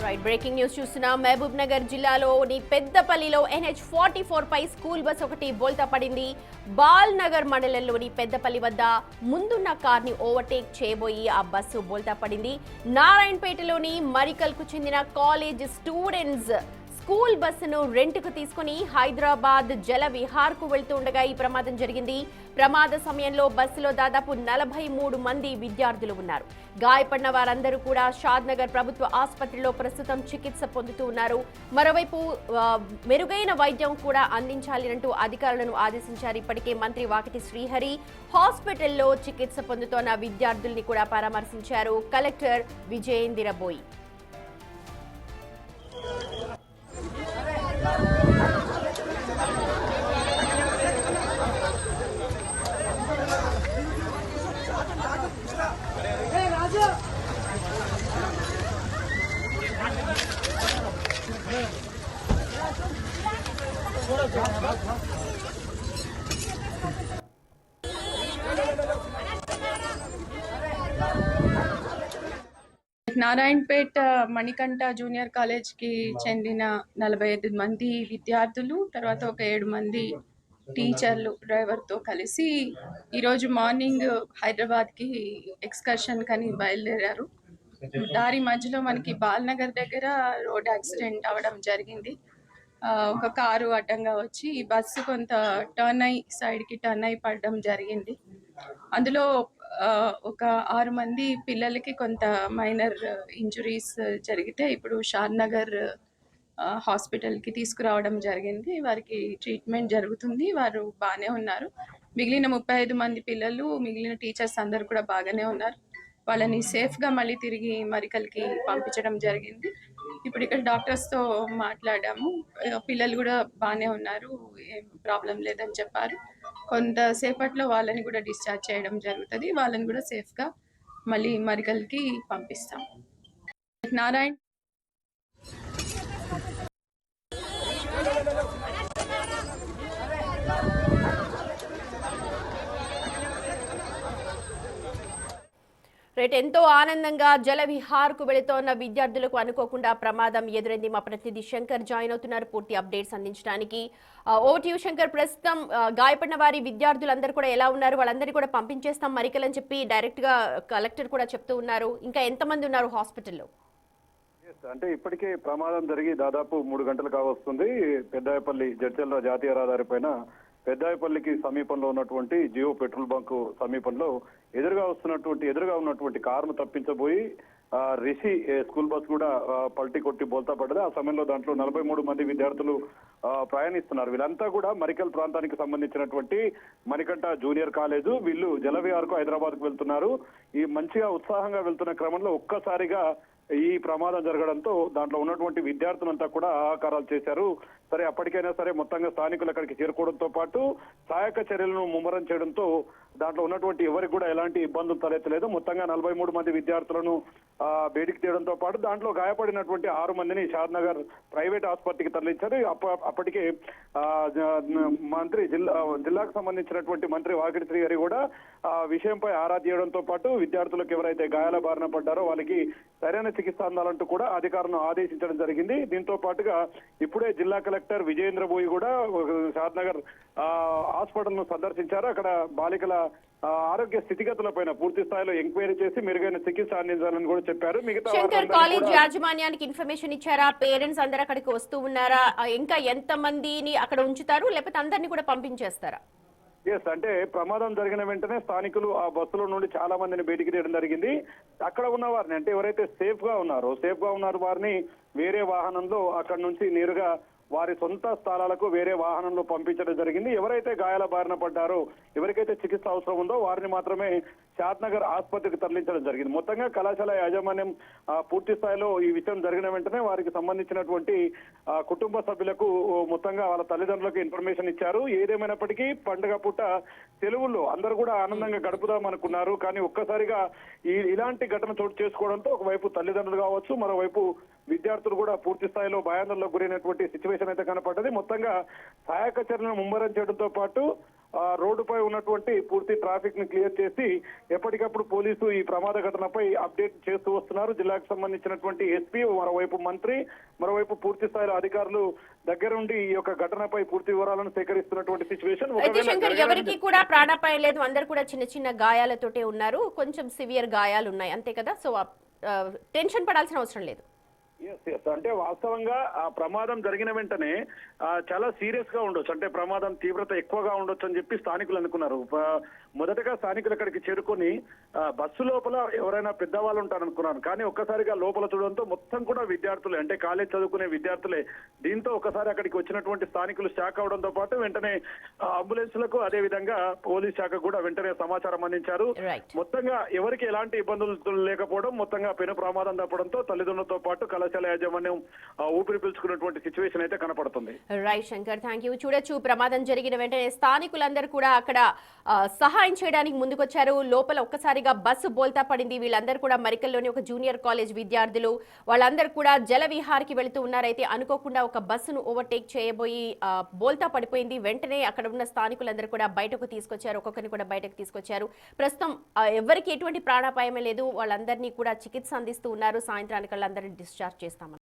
Right breaking news చూస్తున్నాం. మహబూబ్ నగర్ జిల్లాలోని పెద్దపల్లిలో NH44 పై స్కూల్ బస్ ఒకటి బోల్తా పడింది. బాల్ నగర్ మండలంలోని పెద్దపల్లి వద్ద ముందున్న కార్ని ఓవర్టేక్ చేయబోయి ఆ బస్సు బోల్తా పడింది. నారాయణపేటలోని మరికల్కు చెందిన కాలేజ్ స్టూడెంట్స్ స్కూల్ బస్సును రెంట్కు తీసుకుని హైదరాబాద్ జల విహార్కు వెళ్తూ ఉండగా ఈ ప్రమాదం జరిగింది. ప్రమాద సమయంలో బస్సులో దాదాపు 43 మంది విద్యార్థులు ఉన్నారు. గాయపడిన వారందరూ కూడా షాద్నగర్ ప్రభుత్వ ఆసుపత్రిలో ప్రస్తుతం చికిత్స పొందుతూ ఉన్నారు. మరోవైపు మెరుగైన వైద్యం కూడా అందించాలి అంటూ అధికారులను ఆదేశించారు. ఇప్పటికే మంత్రి వాకిటి శ్రీహరి హాస్పిటల్లో చికిత్స పొందుతున్న విద్యార్థుల్ని కూడా పరామర్శించారు. కలెక్టర్ విజయేంద్ర బోయి. నారాయణపేట్ మణికంఠ జూనియర్ కాలేజ్ కి చెందిన 45 మంది విద్యార్థులు, తర్వాత ఒక 7 మంది టీచర్లు డ్రైవర్ తో కలిసి ఈరోజు మార్నింగ్ హైదరాబాద్ కి ఎక్స్కర్షన్ కని బయలుదేరారు. దారి మధ్యలో మనకి బాల్నగర్ దగ్గర రోడ్ యాక్సిడెంట్ అవడం జరిగింది. ఒక కారు అడ్డంగా వచ్చి ఈ బస్సు కొంత సైడ్ కి టర్న్ అయి పడడం జరిగింది. అందులో ఒక 6 మంది పిల్లలకి కొంత మైనర్ ఇంజురీస్ జరిగితే ఇప్పుడు షాద్నగర్ హాస్పిటల్కి తీసుకురావడం జరిగింది. వారికి ట్రీట్మెంట్ జరుగుతుంది, వారు బాగానే ఉన్నారు. మిగిలిన 35 మంది పిల్లలు, మిగిలిన టీచర్స్ అందరు కూడా బాగానే ఉన్నారు. వాళ్ళని సేఫ్గా మళ్ళీ తిరిగి మరికల్కి పంపించడం జరిగింది. ఇప్పుడు ఇక్కడ డాక్టర్స్తో మాట్లాడాము, పిల్లలు కూడా బాగానే ఉన్నారు, ఏం ప్రాబ్లం లేదని చెప్పారు. కొంతసేపట్లో వాళ్ళని కూడా డిశ్చార్జ్ చేయడం జరుగుతుంది. వాళ్ళని కూడా సేఫ్గా మళ్ళీ మరికల్కి పంపిస్తాం. నారాయణ ఎంతో ఆనందంగా జల విహార్కు వెళుతోన్న విద్యార్థులకు అనుకోకుండా ప్రమాదం ఎదురైంది. మా ప్రతినిధి శంకర్ జాయిన్ అవుతున్నారు పూర్తి అప్డేట్స్ అందించడానికి. ఓటీయూ శంకర్, ప్రస్తుతం గాయపడిన వారి విద్యార్థులందరూ కూడా ఎలా ఉన్నారు? వాళ్ళందరినీ కూడా పంపించేస్తాం మరికల్ అని చెప్పి డైరెక్ట్ గా కలెక్టర్ కూడా చెప్తూ ఉన్నారు. ఇంకా ఎంతమంది ఉన్నారు హాస్పిటల్లో? అంటే ఇప్పటికే ప్రమాదం జరిగి దాదాపు 3 గంటలు కావస్తుంది. పెద్దాయపల్లి జడ్చర్ల జాతీయ రహదారి పైన పెద్దాయపల్లికి సమీపంలో ఉన్నటువంటి జియో పెట్రోల్ బంక్ సమీపంలో ఎదురుగా ఉన్నటువంటి కారును తప్పించబోయి రిషి స్కూల్ బస్ కూడా పల్టీ కొట్టి బోల్తా పడ్డది. ఆ సమయంలో దాంట్లో 43 మంది విద్యార్థులు ప్రయాణిస్తున్నారు. వీళ్ళంతా కూడా మరికల్ ప్రాంతానికి సంబంధించినటువంటి మణికంఠ జూనియర్ కాలేజు. వీళ్ళు జలవిహార్కు హైదరాబాద్ కు వెళ్తున్నారు. ఈ మంచిగా ఉత్సాహంగా వెళ్తున్న క్రమంలో ఒక్కసారిగా ఈ ప్రమాదం జరగడంతో దాంట్లో ఉన్నటువంటి విద్యార్థులంతా కూడా ఆహాకారాలు చేశారు. సరే, అప్పటికైనా సరే మొత్తంగా స్థానికులు అక్కడికి చేరుకోవడంతో పాటు సహాయక చర్యలను ముమ్మరం చేయడంతో దాంట్లో ఉన్నటువంటి ఎవరికి కూడా ఎలాంటి ఇబ్బందులు తలెత్తలేదు. మొత్తంగా 43 మంది విద్యార్థులను బయటికి తీయడంతో పాటు దాంట్లో గాయపడినటువంటి 6 మందిని షాద్నగర్ ప్రైవేట్ ఆసుపత్రికి తరలించారు. అప్పటికే జిల్లాకు సంబంధించినటువంటి మంత్రి వాకిటి శ్రీహరి కూడా విషయంపై ఆరా తీయడంతో పాటు విద్యార్థులకు ఎవరైతే గాయాల బారిన పడ్డారో వాళ్ళకి సరైన చికిత్స అందాలంటూ కూడా అధికారులను ఆదేశించడం జరిగింది. దీంతో పాటుగా ఇప్పుడే జిల్లా కలెక్టర్ విజయేంద్ర బోయి కూడా షాద్నగర్ హాస్పిటల్ ను సందర్శించారు. అక్కడ బాలికల ఆరోగ్య స్థితిగతులపైన పూర్తి స్థాయిలో ఎంక్వైరీ చేసి మెరుగైన చికిత్స అందించాలని కూడా చెప్పారు. మిగతా కాలేజ్ యాజమాన్యానికి ఇన్ఫర్మేషన్ ఇచ్చారా? పేరెంట్స్ అందరూ అక్కడికి వస్తూ ఉన్నారా? ఇంకా ఎంత మందిని అక్కడ ఉంచుతారు, లేకపోతే అందరినీ కూడా పంపించేస్తారా? అంటే ప్రమాదం జరిగిన వెంటనే స్థానికులు ఆ బస్సులో నుండి చాలా మందిని బయటికి తీయడం జరిగింది. అక్కడ ఉన్న వారిని, అంటే ఎవరైతే సేఫ్ గా ఉన్నారు వారిని వేరే వాహనంలో అక్కడ నుంచి నేరుగా వారి సొంత స్థలాలకు వేరే వాహనంలో పంపించడం జరిగింది. ఎవరైతే గాయాల బారిన పడ్డారో, ఎవరికైతే చికిత్స అవసరం ఉందో వారిని మాత్రమే షాద్నగర్ ఆసుపత్రికి తరలించడం జరిగింది. మొత్తంగా కళాశాల యాజమాన్యం పూర్తి స్థాయిలో ఈ విషయం జరిగిన వెంటనే వారికి సంబంధించినటువంటి కుటుంబ సభ్యులకు మొత్తంగా వాళ్ళ తల్లిదండ్రులకు ఇన్ఫర్మేషన్ ఇచ్చారు. ఏదేమైనప్పటికీ పండుగ పూట సెలవుల్లో అందరూ కూడా ఆనందంగా గడుపుదాం అనుకున్నారు. కానీ ఒక్కసారిగా ఇలాంటి ఘటన చోటు చేసుకోవడంతో ఒకవైపు తల్లిదండ్రులు కావచ్చు, మరోవైపు విద్యార్థులు కూడా పూర్తి స్థాయిలో భయాందోళనకు గురైనటువంటి సిచ్యువేషన్ అయితే కనపడ్డది. మొత్తంగా సహాయక చర్యలను ముమ్మరం చేయడంతో పాటు రోడ్డుపై ఉన్నటువంటి పూర్తి ట్రాఫిక్ ని క్లియర్ చేసి ఎప్పటికప్పుడు పోలీసు ఈ ప్రమాద ఘటనపై అప్డేట్ చేస్తూ వస్తున్నారు. జిల్లాకు సంబంధించినటువంటి ఎస్పీ, మరోవైపు మంత్రి, మరోవైపు పూర్తి స్థాయిలో అధికారులు దగ్గరుండి ఈ యొక్క ఘటనపై పూర్తి వివరాలను సేకరిస్తున్నటువంటి సిచ్యువేషన్. అయితే శంకర్, ఎవరికి కూడా ప్రాణాపాయం లేదు, అందరు కూడా చిన్న చిన్న గాయాలతోటే ఉన్నారు, కొంచెం సివియర్ గాయాలు ఉన్నాయి అంతే కదా. సో టెన్షన్ పడాల్సిన అవసరం లేదు. అంటే వాస్తవంగా ఆ ప్రమాదం జరిగిన వెంటనే చాలా సీరియస్ గా ఉండొచ్చు, అంటే ప్రమాదం తీవ్రత ఎక్కువగా ఉండొచ్చు అని చెప్పి స్థానికులు అనుకున్నారు. మొదటగా స్థానికులు అక్కడికి చేరుకొని బస్సు లోపల ఎవరైనా పెద్దవాళ్ళు ఉంటారనుకున్నాను, కానీ ఒక్కసారిగా లోపల చూడడంతో మొత్తం కూడా విద్యార్థులే, అంటే కాలేజ్ చదువుకునే విద్యార్థులే. దీంతో ఒకసారి అక్కడికి వచ్చినటువంటి స్థానికులు షాక్ అవడంతో పాటు వెంటనే అంబులెన్స్లకు, అదే విధంగా పోలీస్ శాఖ కూడా వెంటనే సమాచారం అందించారు. మొత్తంగా ఎవరికి ఎలాంటి ఇబ్బందులు లేకపోవడం, మొత్తంగా పెను ప్రమాదం తప్పడంతో తల్లిదండ్రులతో పాటు కళాశాల యాజమాన్యం ఊపిరి పీల్చుకున్నటువంటి సిచ్యువేషన్ అయితే కనపడుతుంది. Right Shankar, thank you. చూడొచ్చు, ప్రమాదం జరిగిన వెంటనే స్థానికులందరూ కూడా అక్కడ సహాయం చేయడానికి ముందుకొచ్చారు. లోపల ఒక్కసారిగా బస్సు బోల్తా పడింది. వీళ్ళందరూ కూడా మరికల్లోని ఒక జూనియర్ కాలేజ్ విద్యార్థులు, వాళ్ళందరూ కూడా జల విహార్కి వెళుతూ ఉన్నారైతే అనుకోకుండా ఒక బస్సును ఓవర్టేక్ చేయబోయి బోల్తా పడిపోయింది. వెంటనే అక్కడ ఉన్న స్థానికులందరూ కూడా బయటకు తీసుకొచ్చారు, ఒక్కొక్కరిని కూడా బయటకు తీసుకొచ్చారు. ప్రస్తుతం ఎవరికి ఎటువంటి ప్రాణాపాయమే లేదు, వాళ్ళందరినీ కూడా చికిత్స అందిస్తూ ఉన్నారు. సాయంత్రానికి వాళ్ళందరినీ డిశ్చార్జ్ చేస్తామన్నారు.